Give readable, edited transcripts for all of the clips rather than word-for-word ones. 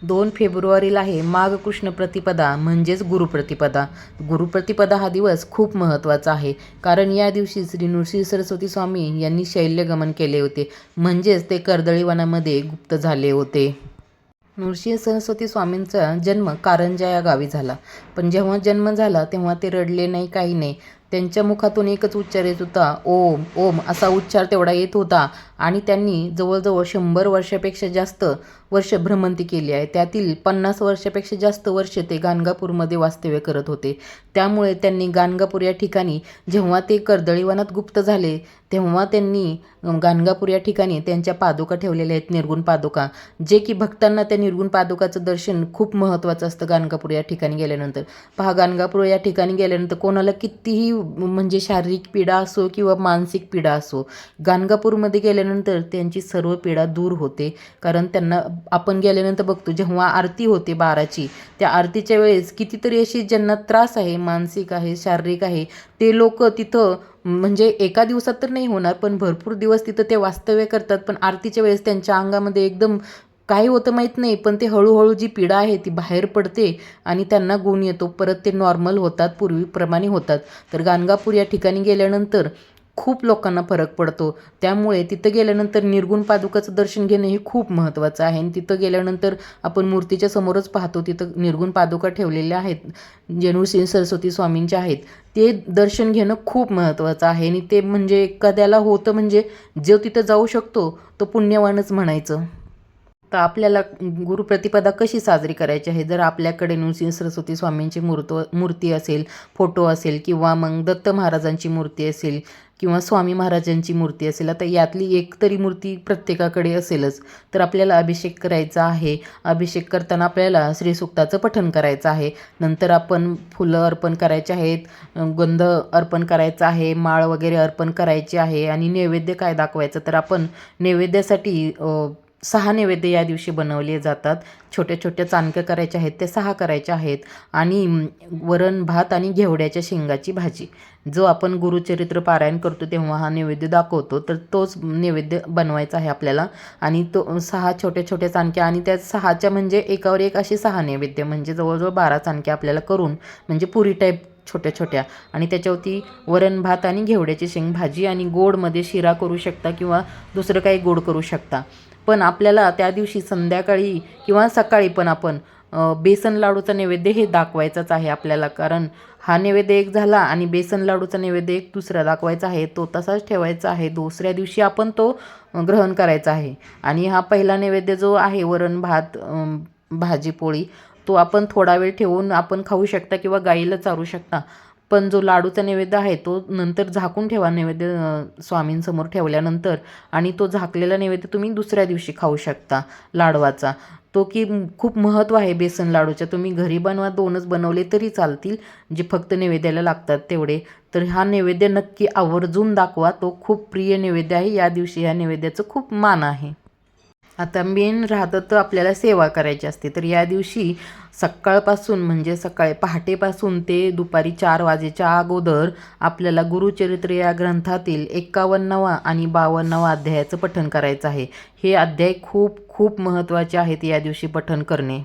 2 फेब्रुवारीला आहे माघ कृष्ण प्रतिपदा म्हणजेच गुरुप्रतिपदा. गुरुप्रतिपदा हा दिवस खूप महत्त्वाचा आहे, कारण या दिवशी श्री नृसिंह सरस्वती स्वामी यांनी शैल्यगमन केले होते, म्हणजेच ते कर्दळीवनामध्ये गुप्त झाले होते. नृसिंह सरस्वती स्वामींचा जन्म कारंजा या गावी झाला. पण जेव्हा जन्म झाला तेव्हा ते रडले नाही, काही नाही. त्यांच्या मुखातून एकच उच्चार येत होता, ओम ओम असा उच्चार तेवढा येत होता. आणि त्यांनी जवळजवळ 100 वर्षापेक्षा जास्त वर्ष भ्रमंती केली आहे. त्यातील 50 वर्षापेक्षा जास्त वर्ष ते गाणगापूरमध्ये वास्तव्य करत होते. त्यामुळे त्यांनी गाणगापूर या ठिकाणी जेव्हा ते कर्दळीवनात गुप्त झाले तेव्हा त्यांनी गाणगापूर या ठिकाणी त्यांच्या पादुका ठेवलेल्या आहेत, निर्गुण पादुका, जे की भक्तांना त्या निर्गुण पादुकाचं दर्शन खूप महत्त्वाचं असतं गाणगापूर या ठिकाणी गेल्यानंतर. पहा, गाणगापूर या ठिकाणी गेल्यानंतर कोणाला कितीही म्हणजे शारीरिक पीडा असो किंवा मानसिक पीडा असो, गाणगापूरमध्ये गेल्यानंतर त्यांची सर्व पीडा दूर होते. कारण त्यांना आपण गेल्यानंतर बघतो जेव्हा आरती होते 12ची, त्या आरतीच्या वेळेस कितीतरी अशी ज्यांना त्रास आहे, मानसिक आहे, शारीरिक आहे, ते लोक तिथं म्हणजे एका दिवसात तर नाही होणार, पण भरपूर दिवस तिथं ते वास्तव्य करतात. पण आरतीच्या वेळेस त्यांच्या अंगामध्ये एकदम काय होतं माहीत नाही, पण ते हळूहळू जी पीडा आहे ती बाहेर पडते आणि त्यांना गुण येतो, परत ते नॉर्मल होतात, पूर्वीप्रमाणे होतात. तर गाणगापूर या ठिकाणी गेल्यानंतर खूप लोकांना फरक पडतो. त्यामुळे तिथं गेल्यानंतर निर्गुण पादुकाचं दर्शन घेणं हे खूप महत्त्वाचं आहे. आणि तिथं गेल्यानंतर आपण मूर्तीच्या समोरच पाहतो, तिथं निर्गुण पादुका ठेवलेल्या आहेत, जे नृसिंह सरस्वती स्वामींच्या आहेत. ते दर्शन घेणं खूप महत्त्वाचं आहे. आणि ते म्हणजे एखाद्याला होतं म्हणजे जो तिथं जाऊ शकतो तो पुण्यवानच म्हणायचं. तर आपल्याला गुरुप्रतिपदा कशी साजरी करायची आहे? जर आपल्याकडे नृसिंह सरस्वती स्वामींची मूर्ती असेल, फोटो असेल, किंवा मग दत्त महाराजांची मूर्ती असेल किंवा स्वामी महाराजांची मूर्ती असेल, आता यातली एक तरी मूर्ती प्रत्येकाकडे असेलच, तर आपल्याला अभिषेक करायचा आहे. अभिषेक करताना आपल्याला श्रीसूक्ताचं पठण करायचं आहे. नंतर आपण फुलं अर्पण करायचे आहेत, गंध अर्पण करायचा आहे, माळ वगैरे अर्पण करायची आहे. आणि नैवेद्य काय दाखवायचं, तर आपण नैवेद्यासाठी 6 नैवेद्य या दिवशी बनवले जातात. छोट्या छोट्या चाणक्या करायच्या आहेत, त्या 6 करायच्या आहेत. आणि वरण भात आणि घेवड्याच्या शेंगाची भाजी, जो आपण गुरुचरित्र पारायण करतो तेव्हा हा नैवेद्य दाखवतो, तर तोच नैवेद्य बनवायचा आहे आपल्याला. आणि तो 6 छोट्या छोट्या चाणक्या, आणि त्या 6च्या म्हणजे एकावर एक असे 6 नैवेद्य, म्हणजे जवळजवळ 12 चाणक्या आपल्याला करून, म्हणजे पुरी टाईप छोट्या छोट्या. आणि त्याच्यावरती वरण भात आणि घेवड्याची शेंग भाजी, आणि गोडमध्ये शिरा करू शकता किंवा दुसरं काही गोड करू शकता. पण आपल्याला त्या दिवशी संध्याकाळी किंवा सकाळी पण आपण बेसन लाडूचा नैवेद्य हे दाखवायचाच आहे आपल्याला. कारण हा नैवेद्य एक झाला आणि बेसन लाडूचा नैवेद्य एक दुसरा दाखवायचा आहे, तो तसाच ठेवायचा आहे. दुसऱ्या दिवशी आपण तो ग्रहण करायचा आहे. आणि हा पहिला नैवेद्य जो आहे वरण भात भाजी पोळी, तो आपण थोडा वेळ ठेवून आपण खाऊ शकता किंवा गाईला चारू शकता. पण जो लाडूचा नैवेद्य आहे तो नंतर झाकून ठेवा, नैवेद्य स्वामींसमोर ठेवल्यानंतर. आणि तो झाकलेला नैवेद्य तुम्ही दुसऱ्या दिवशी खाऊ शकता लाडवाचा. तो की खूप महत्त्व आहे बेसन लाडूच्या. तुम्ही घरी बनवा, 2च बनवले तरी चालतील, जे फक्त नैवेद्याला लागतात तेवढे. तर हा नैवेद्य नक्की आवर्जून दाखवा, तो खूप प्रिय नैवेद्य आहे. या दिवशी ह्या नैवेद्याचं खूप मान आहे. आता मेन राहतं तर आपल्याला सेवा करायची असते. तर या दिवशी सकाळपासून म्हणजे सकाळी पहाटेपासून ते दुपारी 4 वाजेच्या अगोदर आपल्याला गुरुचरित्र या ग्रंथातील 51वा आणि 52वा अध्यायाचं पठण करायचं आहे. हे अध्याय खूप खूप महत्त्वाचे आहेत या दिवशी पठण करणे.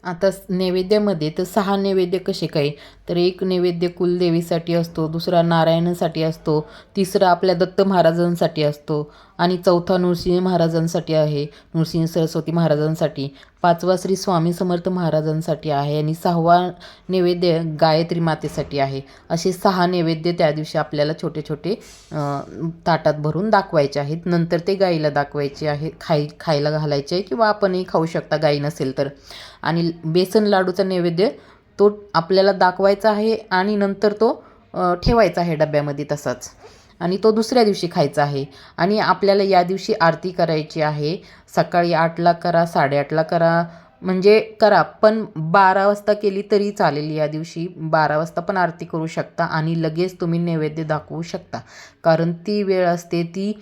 आता नैवेद्यामध्ये तर 6 नैवेद्य कसे काय, तर एक नैवेद्य कुलदेवीसाठी असतो, दुसरा नारायणासाठी असतो, तिसरा आपल्या दत्त महाराजांसाठी असतो, आणि चौथा नृसिंह महाराजांसाठी आहे, नृसिंह सरस्वती महाराजांसाठी, 5वा श्री स्वामी समर्थ महाराजांसाठी आहे, आणि 6वा नैवेद्य गायत्री मातेसाठी आहे. असे 6 नैवेद्य त्या दिवशी आपल्याला छोटे छोटे ताटात भरून दाखवायचे आहेत. नंतर ते गाईला दाखवायचे आहे, खायला घालायचे आहे, किंवा आपणही खाऊ शकता गाई नसेल तर. आणि बेसन लाडूचा नैवेद्य तो आपल्याला दाखवायचा आहे आणि नंतर तो ठेवायचा आहे डब्यामध्ये तसाच, आणि तो दुसऱ्या दिवशी खायचा आहे. आणि आपल्याला या दिवशी आरती करायची आहे. सकाळी 8ला करा, 8:30ला करा, म्हणजे करा, पण 12 वाजता केली तरी चालेल. या दिवशी 12 वाजता पण आरती करू शकता आणि लगेच तुम्ही नैवेद्य दाखवू शकता. कारण ती वेळ असते ती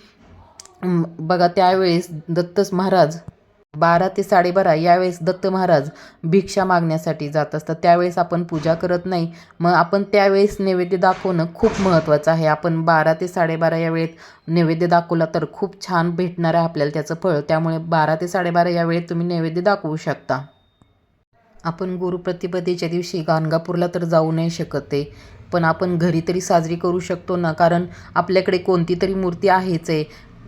बघा, त्यावेळेस दत्त महाराज 12 ते 12:30 यावेळेस दत्त महाराज भिक्षा मागण्यासाठी जात असतात. त्यावेळेस आपण पूजा करत नाही. मग आपण त्यावेळेस नैवेद्य दाखवणं खूप महत्त्वाचं आहे. आपण 12 ते 12:30 या वेळेत नैवेद्य दाखवला तर खूप छान भेटणार आहे आपल्याला त्याचं फळ. त्यामुळे 12 ते 12:30 या वेळेत तुम्ही नैवेद्य दाखवू शकता. आपण गुरुप्रतिपदेच्या दिवशी गाणगापूरला तर जाऊ नाही शकत आहे, पण आपण घरी तरी साजरी करू शकतो ना. कारण आपल्याकडे कोणती तरी मूर्ती आहेच आहे,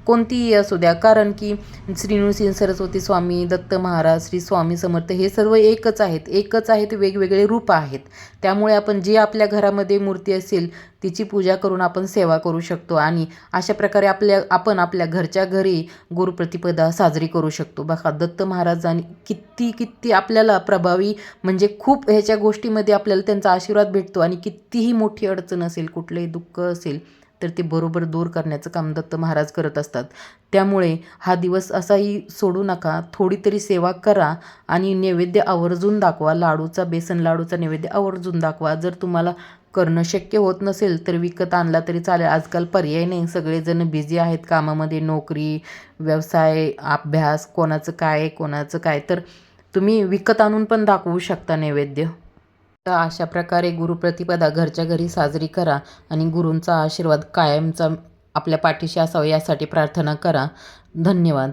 कोणतीही असू द्या. कारण की श्री नृसिंह सरस्वती स्वामी, दत्त महाराज, श्री स्वामी समर्थ हे सर्व एकच आहेत. एकच आहेत, वेगवेगळे रूप आहेत. त्यामुळे आपण जी आपल्या घरामध्ये मूर्ती असेल तिची पूजा करून आपण सेवा करू शकतो आणि अशा प्रकारे आपण आपल्या घरच्या घरी गुरुप्रतिपदा साजरी करू शकतो. बघा दत्त महाराजांनी किती किती आपल्याला प्रभावी, म्हणजे खूप ह्याच्या गोष्टीमध्ये आपल्याला त्यांचा आशीर्वाद भेटतो आणि कितीही मोठी अडचण असेल, कुठलंही दुःख असेल तर ते बरोबर दूर करण्याचं काम दत्त महाराज करत असतात. त्यामुळे हा दिवस असाही सोडू नका. थोडी तरी सेवा करा आणि नैवेद्य आवर्जून दाखवा. बेसन लाडूचा नैवेद्य आवर्जून दाखवा. जर तुम्हाला करणं शक्य होत नसेल तर विकत आणला तरी चालेल. आजकाल पर्याय नाही, सगळेजण बिझी आहेत कामामध्ये, नोकरी, व्यवसाय, अभ्यास, कोणाचं काय, तर तुम्ही विकत आणून पण दाखवू शकता नैवेद्य. तर अशा प्रकारे गुरुप्रतिपदा घरच्या घरी साजरी करा आणि गुरूंचा आशीर्वाद कायमचा आपल्या पाठीशी असावा यासाठी प्रार्थना करा. धन्यवाद.